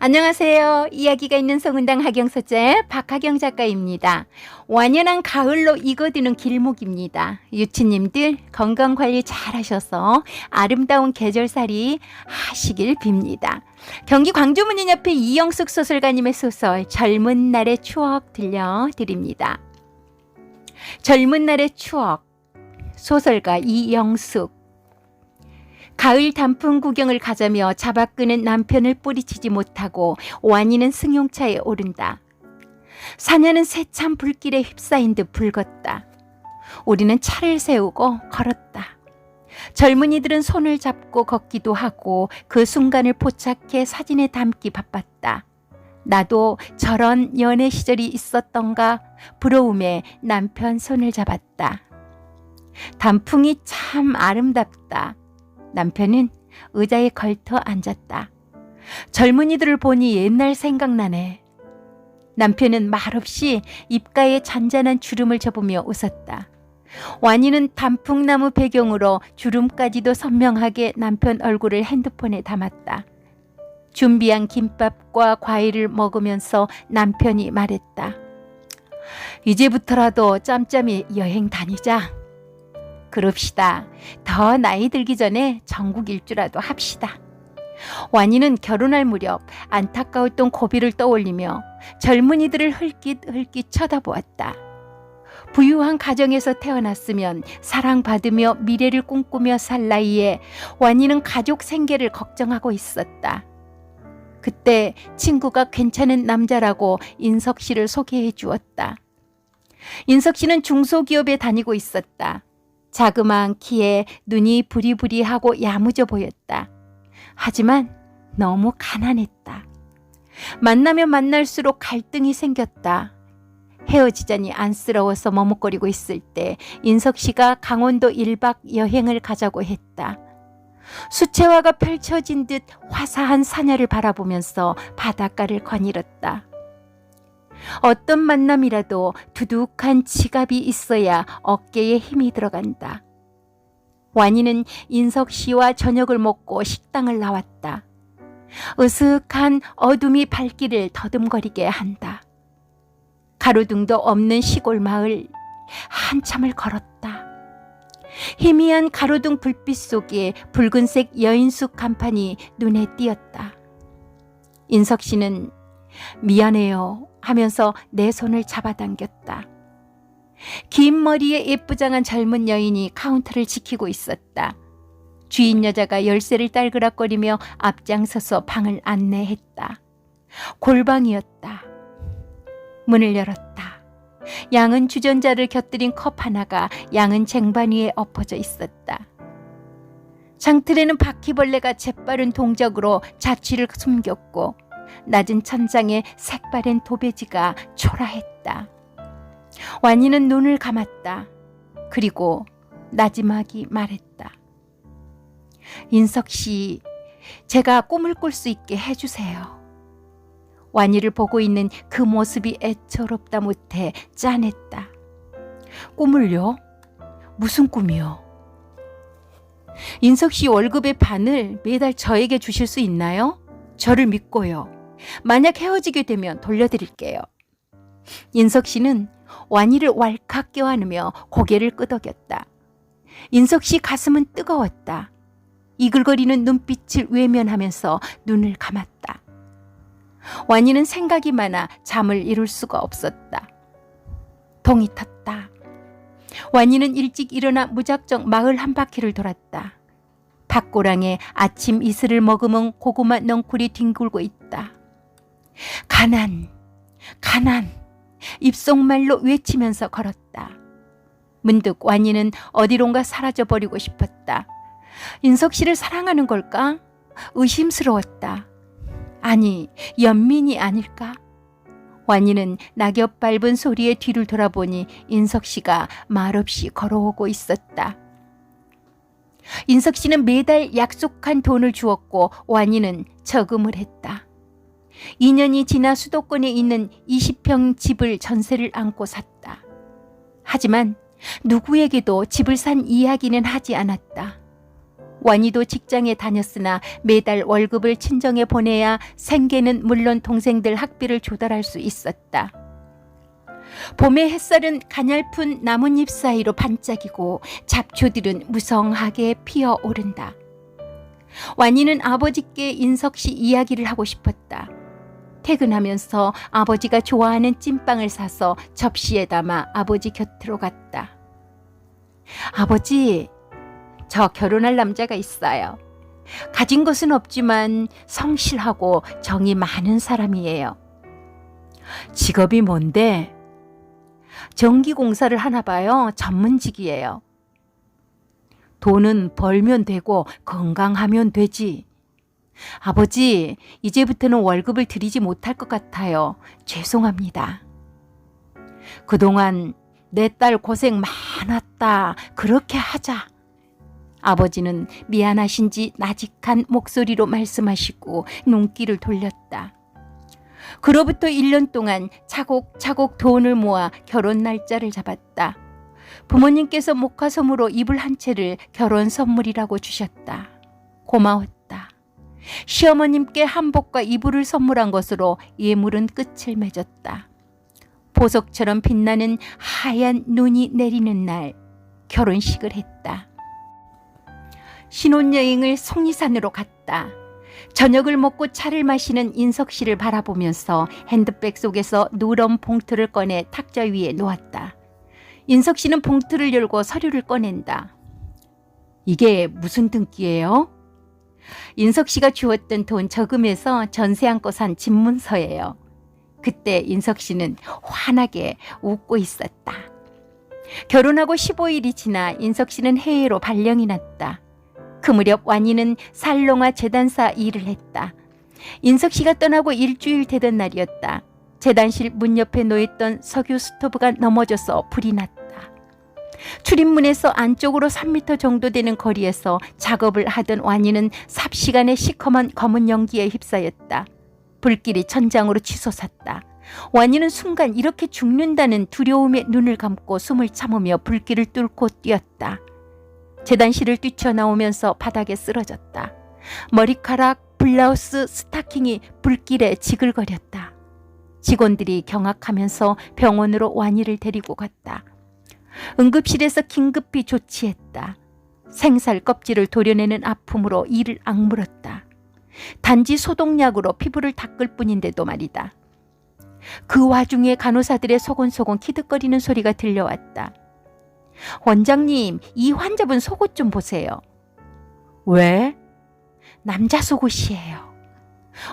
안녕하세요. 이야기가 있는 성은당 하경서재 박하경 작가입니다. 완연한 가을로 익어드는 길목입니다. 유치님들 건강관리 잘 하셔서 아름다운 계절살이 하시길 빕니다. 경기 광주문인 옆에 이영숙 소설가님의 소설 젊은 날의 추억 들려드립니다. 젊은 날의 추억, 소설가 이영숙. 가을 단풍 구경을 가자며 잡아끄는 남편을 뿌리치지 못하고 완이는 승용차에 오른다. 사냐는 새찬 불길에 휩싸인 듯 붉었다. 우리는 차를 세우고 걸었다. 젊은이들은 손을 잡고 걷기도 하고 그 순간을 포착해 사진에 담기 바빴다. 나도 저런 연애 시절이 있었던가 부러움에 남편 손을 잡았다. 단풍이 참 아름답다. 남편은 의자에 걸터 앉았다. 젊은이들을 보니 옛날 생각나네. 남편은 말없이 입가에 잔잔한 주름을 접으며 웃었다. 완이는 단풍나무 배경으로 주름까지도 선명하게 남편 얼굴을 핸드폰에 담았다. 준비한 김밥과 과일을 먹으면서 남편이 말했다. 이제부터라도 짬짬이 여행 다니자. 그럽시다. 더 나이 들기 전에 전국 일주라도 합시다. 완이는 결혼할 무렵 안타까웠던 고비를 떠올리며 젊은이들을 흘낏흘낏 쳐다보았다. 부유한 가정에서 태어났으면 사랑받으며 미래를 꿈꾸며 살 나이에 완이는 가족 생계를 걱정하고 있었다. 그때 친구가 괜찮은 남자라고 인석 씨를 소개해 주었다. 인석 씨는 중소기업에 다니고 있었다. 자그마한 키에 눈이 부리부리하고 야무져 보였다. 하지만 너무 가난했다. 만나면 만날수록 갈등이 생겼다. 헤어지자니 안쓰러워서 머뭇거리고 있을 때 인석 씨가 강원도 1박 여행을 가자고 했다. 수채화가 펼쳐진 듯 화사한 사냐를 바라보면서 바닷가를 거닐었다. 어떤 만남이라도 두둑한 지갑이 있어야 어깨에 힘이 들어간다. 완이는 인석 씨와 저녁을 먹고 식당을 나왔다. 으슥한 어둠이 발길을 더듬거리게 한다. 가로등도 없는 시골 마을, 한참을 걸었다. 희미한 가로등 불빛 속에 붉은색 여인숙 간판이 눈에 띄었다. 인석 씨는 미안해요 하면서 내 손을 잡아당겼다. 긴 머리에 예쁘장한 젊은 여인이 카운터를 지키고 있었다. 주인 여자가 열쇠를 딸그락거리며 앞장서서 방을 안내했다. 골방이었다. 문을 열었다. 양은 주전자를 곁들인 컵 하나가 양은 쟁반 위에 엎어져 있었다. 장틀에는 바퀴벌레가 재빠른 동작으로 자취를 숨겼고 낮은 천장에 색바랜 도배지가 초라했다. 완이는 눈을 감았다. 그리고 나지막이 말했다. 인석 씨, 제가 꿈을 꿀 수 있게 해주세요. 완이를 보고 있는 그 모습이 애처롭다 못해 짠했다. 꿈을요? 무슨 꿈이요? 인석 씨 월급의 반을 매달 저에게 주실 수 있나요? 저를 믿고요. 만약 헤어지게 되면 돌려드릴게요. 인석 씨는 완이를 왈칵 껴안으며 고개를 끄덕였다. 인석 씨 가슴은 뜨거웠다. 이글거리는 눈빛을 외면하면서 눈을 감았다. 완이는 생각이 많아 잠을 이룰 수가 없었다. 동이 텄다. 완이는 일찍 일어나 무작정 마을 한 바퀴를 돌았다. 밭고랑에 아침 이슬을 머금은 고구마 넝쿨이 뒹굴고 있다. 가난, 가난, 입속말로 외치면서 걸었다. 문득 완이는 어디론가 사라져버리고 싶었다. 인석 씨를 사랑하는 걸까? 의심스러웠다. 아니, 연민이 아닐까? 완이는 낙엽 밟은 소리에 뒤를 돌아보니 인석 씨가 말없이 걸어오고 있었다. 인석 씨는 매달 약속한 돈을 주었고 완이는 저금을 했다. 2년이 지나 수도권에 있는 20평 집을 전세를 안고 샀다. 하지만 누구에게도 집을 산 이야기는 하지 않았다. 완이도 직장에 다녔으나 매달 월급을 친정에 보내야 생계는 물론 동생들 학비를 조달할 수 있었다. 봄의 햇살은 가냘픈 나뭇잎 사이로 반짝이고 잡초들은 무성하게 피어오른다. 완이는 아버지께 인석 씨 이야기를 하고 싶었다. 퇴근하면서 아버지가 좋아하는 찐빵을 사서 접시에 담아 아버지 곁으로 갔다. 아버지, 저 결혼할 남자가 있어요. 가진 것은 없지만 성실하고 정이 많은 사람이에요. 직업이 뭔데? 전기공사를 하나 봐요. 전문직이에요. 돈은 벌면 되고 건강하면 되지. 아버지, 이제부터는 월급을 드리지 못할 것 같아요. 죄송합니다. 그동안 내 딸 고생 많았다. 그렇게 하자. 아버지는 미안하신지 나직한 목소리로 말씀하시고 눈길을 돌렸다. 그로부터 1년 동안 차곡차곡 돈을 모아 결혼 날짜를 잡았다. 부모님께서 목화솜으로 이불 한 채를 결혼 선물이라고 주셨다. 고마웠다. 시어머님께 한복과 이불을 선물한 것으로 예물은 끝을 맺었다. 보석처럼 빛나는 하얀 눈이 내리는 날 결혼식을 했다. 신혼여행을 속리산으로 갔다. 저녁을 먹고 차를 마시는 인석 씨를 바라보면서 핸드백 속에서 누런 봉투를 꺼내 탁자 위에 놓았다. 인석 씨는 봉투를 열고 서류를 꺼낸다. 이게 무슨 등기예요? 인석 씨가 주었던 돈 저금해서 전세 안고 산 집문서예요. 그때 인석 씨는 환하게 웃고 있었다. 결혼하고 15일이 지나 인석 씨는 해외로 발령이 났다. 그 무렵 완이는 살롱아 재단사 일을 했다. 인석 씨가 떠나고 일주일 되던 날이었다. 재단실 문 옆에 놓였던 석유 스토브가 넘어져서 불이 났다. 출입문에서 안쪽으로 3m 정도 되는 거리에서 작업을 하던 완이는 삽시간에 시커먼 검은 연기에 휩싸였다. 불길이 천장으로 치솟았다. 완이는 순간 이렇게 죽는다는 두려움에 눈을 감고 숨을 참으며 불길을 뚫고 뛰었다. 재단실을 뛰쳐나오면서 바닥에 쓰러졌다. 머리카락, 블라우스, 스타킹이 불길에 지글거렸다. 직원들이 경악하면서 병원으로 완이를 데리고 갔다. 응급실에서 긴급히 조치했다. 생살 껍질을 도려내는 아픔으로 이를 악물었다. 단지 소독약으로 피부를 닦을 뿐인데도 말이다. 그 와중에 간호사들의 소곤소곤 키득거리는 소리가 들려왔다. 원장님, 이 환자분 속옷 좀 보세요. 왜? 남자 속옷이에요.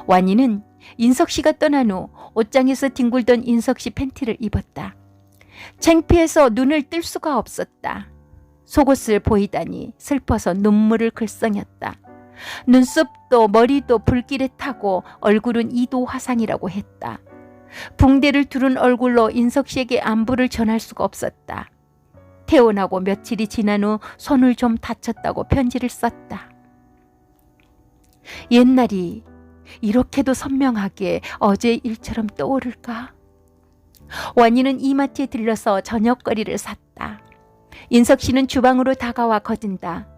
완이는 인석 씨가 떠난 후 옷장에서 뒹굴던 인석 씨 팬티를 입었다. 창피해서 눈을 뜰 수가 없었다. 속옷을 보이다니 슬퍼서 눈물을 글썽였다. 눈썹도 머리도 불길에 타고 얼굴은 2도 화상이라고 했다. 붕대를 두른 얼굴로 인석 씨에게 안부를 전할 수가 없었다. 퇴원하고 며칠이 지난 후 손을 좀 다쳤다고 편지를 썼다. 옛날이 이렇게도 선명하게 어제 일처럼 떠오를까? 완이는 이마트에 들러서 저녁거리를 샀다. 인석 씨는 주방으로 다가와 거둔다.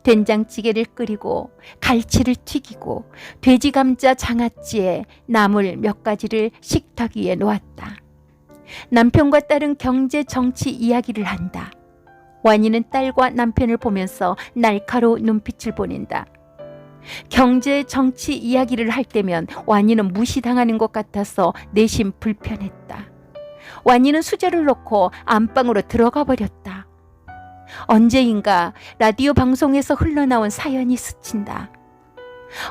된장찌개를 끓이고 갈치를 튀기고 돼지 감자 장아찌에 나물 몇 가지를 식탁 위에 놓았다. 남편과 딸은 경제 정치 이야기를 한다. 완이는 딸과 남편을 보면서 날카로운 눈빛을 보낸다. 경제 정치 이야기를 할 때면 완이는 무시당하는 것 같아서 내심 불편했다. 완이는 수저를 놓고 안방으로 들어가 버렸다. 언제인가 라디오 방송에서 흘러나온 사연이 스친다.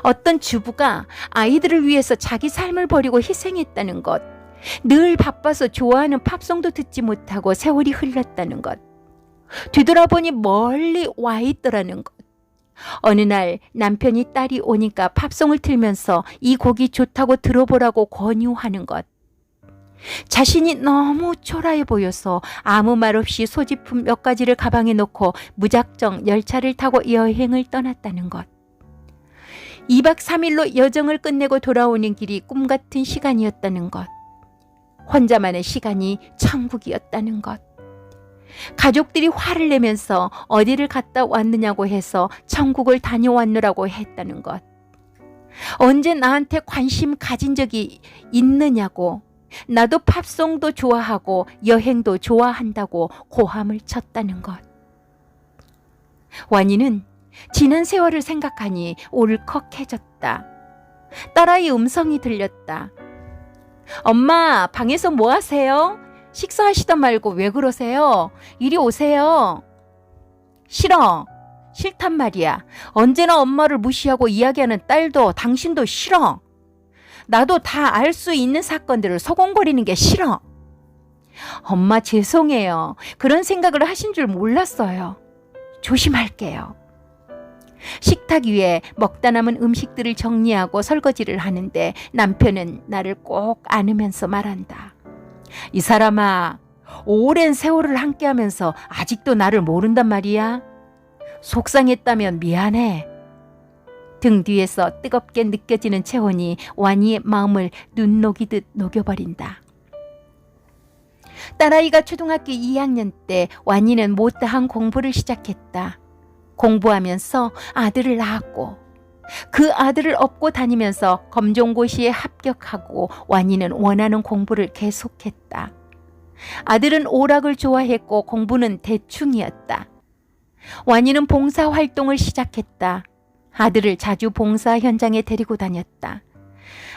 어떤 주부가 아이들을 위해서 자기 삶을 버리고 희생했다는 것, 늘 바빠서 좋아하는 팝송도 듣지 못하고 세월이 흘렀다는 것, 뒤돌아보니 멀리 와 있더라는 것. 어느 날 남편이 딸이 오니까 팝송을 틀면서 이 곡이 좋다고 들어보라고 권유하는 것. 자신이 너무 초라해 보여서 아무 말 없이 소지품 몇 가지를 가방에 넣고 무작정 열차를 타고 여행을 떠났다는 것. 2박 3일로 여정을 끝내고 돌아오는 길이 꿈같은 시간이었다는 것. 혼자만의 시간이 천국이었다는 것. 가족들이 화를 내면서 어디를 갔다 왔느냐고 해서 천국을 다녀왔느라고 했다는 것. 언제 나한테 관심 가진 적이 있느냐고. 나도 팝송도 좋아하고 여행도 좋아한다고 고함을 쳤다는 것. 완이는 지난 세월을 생각하니 울컥해졌다. 딸아이 음성이 들렸다. 엄마, 방에서 뭐 하세요? 식사하시다 말고 왜 그러세요? 이리 오세요. 싫어. 싫단 말이야. 언제나 엄마를 무시하고 이야기하는 딸도 당신도 싫어. 나도 다 알 수 있는 사건들을 소곤거리는 게 싫어. 엄마 죄송해요. 그런 생각을 하신 줄 몰랐어요. 조심할게요. 식탁 위에 먹다 남은 음식들을 정리하고 설거지를 하는데 남편은 나를 꼭 안으면서 말한다. 이 사람아, 오랜 세월을 함께하면서 아직도 나를 모른단 말이야. 속상했다면 미안해. 등 뒤에서 뜨겁게 느껴지는 체온이 완이의 마음을 눈 녹이듯 녹여버린다. 딸아이가 초등학교 2학년 때 완이는 못다한 공부를 시작했다. 공부하면서 아들을 낳았고 그 아들을 업고 다니면서 검정고시에 합격하고 완이는 원하는 공부를 계속했다. 아들은 오락을 좋아했고 공부는 대충이었다. 완이는 봉사활동을 시작했다. 아들을 자주 봉사 현장에 데리고 다녔다.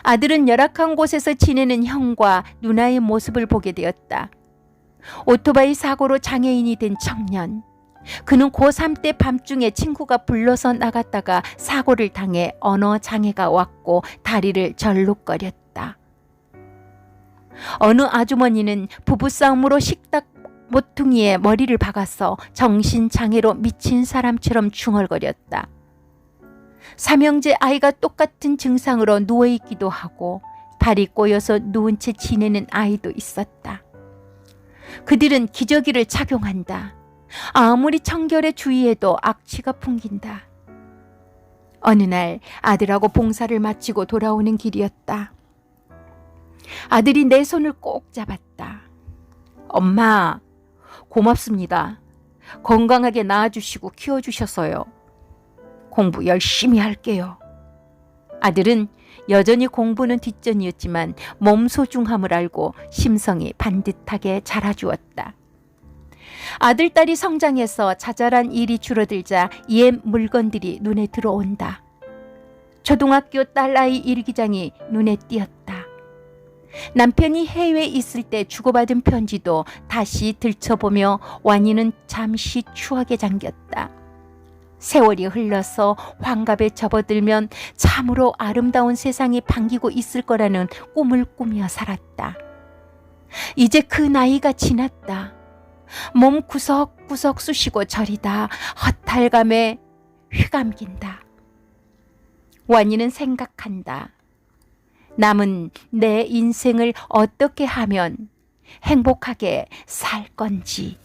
아들은 열악한 곳에서 지내는 형과 누나의 모습을 보게 되었다. 오토바이 사고로 장애인이 된 청년. 그는 고3 때 밤중에 친구가 불러서 나갔다가 사고를 당해 언어 장애가 왔고 다리를 절룩거렸다. 어느 아주머니는 부부싸움으로 식탁 모퉁이에 머리를 박아서 정신장애로 미친 사람처럼 중얼거렸다. 삼형제 아이가 똑같은 증상으로 누워있기도 하고 발이 꼬여서 누운 채 지내는 아이도 있었다. 그들은 기저귀를 착용한다. 아무리 청결에 주의해도 악취가 풍긴다. 어느 날 아들하고 봉사를 마치고 돌아오는 길이었다. 아들이 내 손을 꼭 잡았다. 엄마, 고맙습니다. 건강하게 낳아주시고 키워주셔서요. 공부 열심히 할게요. 아들은 여전히 공부는 뒷전이었지만 몸 소중함을 알고 심성이 반듯하게 자라주었다. 아들, 딸이 성장해서 자잘한 일이 줄어들자 옛 물건들이 눈에 들어온다. 초등학교 딸아이 일기장이 눈에 띄었다. 남편이 해외에 있을 때 주고받은 편지도 다시 들춰보며 완이는 잠시 추억에 잠겼다. 세월이 흘러서 환갑에 접어들면 참으로 아름다운 세상이 반기고 있을 거라는 꿈을 꾸며 살았다. 이제 그 나이가 지났다. 몸 구석구석 쑤시고 저리다 허탈감에 휘감긴다. 완이는 생각한다. 남은 내 인생을 어떻게 하면 행복하게 살 건지.